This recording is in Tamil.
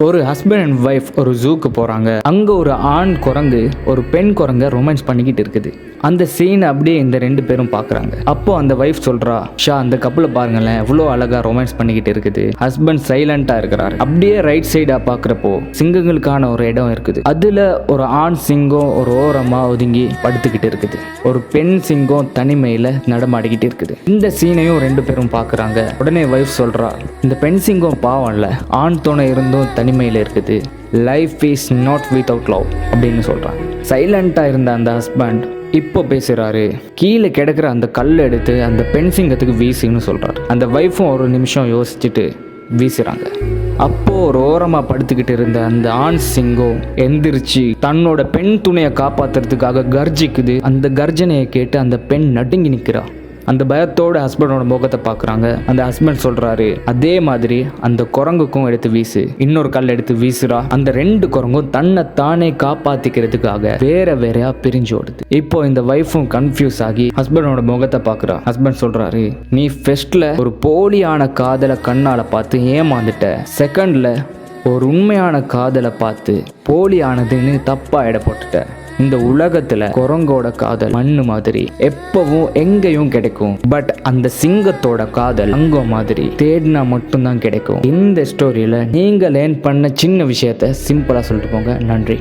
ஒரு ஹஸ்பண்ட் அண்ட் ஒய்ஃப் ஒரு ஜூக்கு போகிறாங்க. அங்கே ஒரு ஆண் குரங்கு ஒரு பெண் குரங்க ரொமான்ஸ் பண்ணிக்கிட்டு இருக்குது. அந்த சீன் அப்படியே இந்த ரெண்டு பேரும் பார்க்குறாங்க. அப்போ அந்த ஒய்ஃப் சொல்கிறா, ஷா அந்த கப்பலை பாருங்களேன், எவ்வளோ அழகாக ரொமான்ஸ் பண்ணிக்கிட்டு இருக்குது. ஹஸ்பண்ட் சைலண்ட்டாக இருக்கிறாரு. அப்படியே ரைட் சைடாக பார்க்குறப்போ சிங்கங்களுக்கான ஒரு இடம் இருக்குது. அதில் ஒரு ஆண் சிங்கம் ஒரு ஓரமாக ஒதுங்கி படுத்துக்கிட்டு இருக்குது. ஒரு பெண் சிங்கம் தனிமையில் நடமாடிக்கிட்டு இருக்குது. இந்த சீனையும் ரெண்டு பேரும் பார்க்குறாங்க. உடனே ஒய்ஃப் சொல்கிறா, இந்த பெண் சிங்கம் பாவம் இல்லை, ஆண் துணை இருந்தும் தனிமையில் இருக்குது. Life is not without love அப்படின்னு சொல்கிறாங்க. சைலண்ட்டாக இருந்த அந்த ஹஸ்பண்ட் இப்போ பேசுகிறாரு. கீழே கிடக்கிற அந்த கல் எடுத்து அந்த பெண் சிங்கத்துக்கு வீசுன்னு சொல்கிறாரு. அந்த ஒய்ஃபும் ஒரு நிமிஷம் யோசிச்சுட்டு வீசுகிறாங்க. அப்போ ஒரு ஓரமாக படுத்துக்கிட்டு இருந்த அந்த ஆண் சிங்கம் எந்திரிச்சு தன்னோட பெண் துணையை காப்பாற்றுறதுக்காக கர்ஜிக்குது. அந்த கர்ஜனையை கேட்டு அந்த பெண் நடுங்கி நிற்கிறா. அந்த பயத்தோட ஹஸ்பண்டோட முகத்தை பார்க்குறாங்க. அந்த ஹஸ்பண்ட் சொல்கிறாரு, அதே மாதிரி அந்த குரங்குக்கும் எடுத்து வீசு. இன்னொரு கல் எடுத்து வீசுறா. அந்த ரெண்டு குரங்கும் தன்னை தானே காப்பாற்றிக்கிறதுக்காக வேற வேறையா பிரிஞ்சு ஓடுது. இப்போ இந்த ஒய்ஃபும் கன்ஃபியூஸ் ஆகி ஹஸ்பண்டோட முகத்தை பார்க்குறா. ஹஸ்பண்ட் சொல்கிறாரு, நீ ஃபர்ஸ்ட்ல ஒரு போலியான காதலை கண்ணால் பார்த்து ஏமாந்துட்ட. செகண்ட்ல ஒரு உண்மையான காதலை பார்த்து போலியானதுன்னு தப்பா எடை போட்டுட்ட. இந்த உலகத்துல குரங்கோட காதல் மண்ணு மாதிரி எப்பவும் எங்கேயும் கிடைக்கும். பட் அந்த சிங்கத்தோட காதல் அங்க மாதிரி தேடினா மட்டும்தான் கிடைக்கும். இந்த ஸ்டோரியில நீங்க லேர்ன் பண்ண சின்ன விஷயத்த சிம்பிளா சொல்லிட்டு போங்க. நன்றி.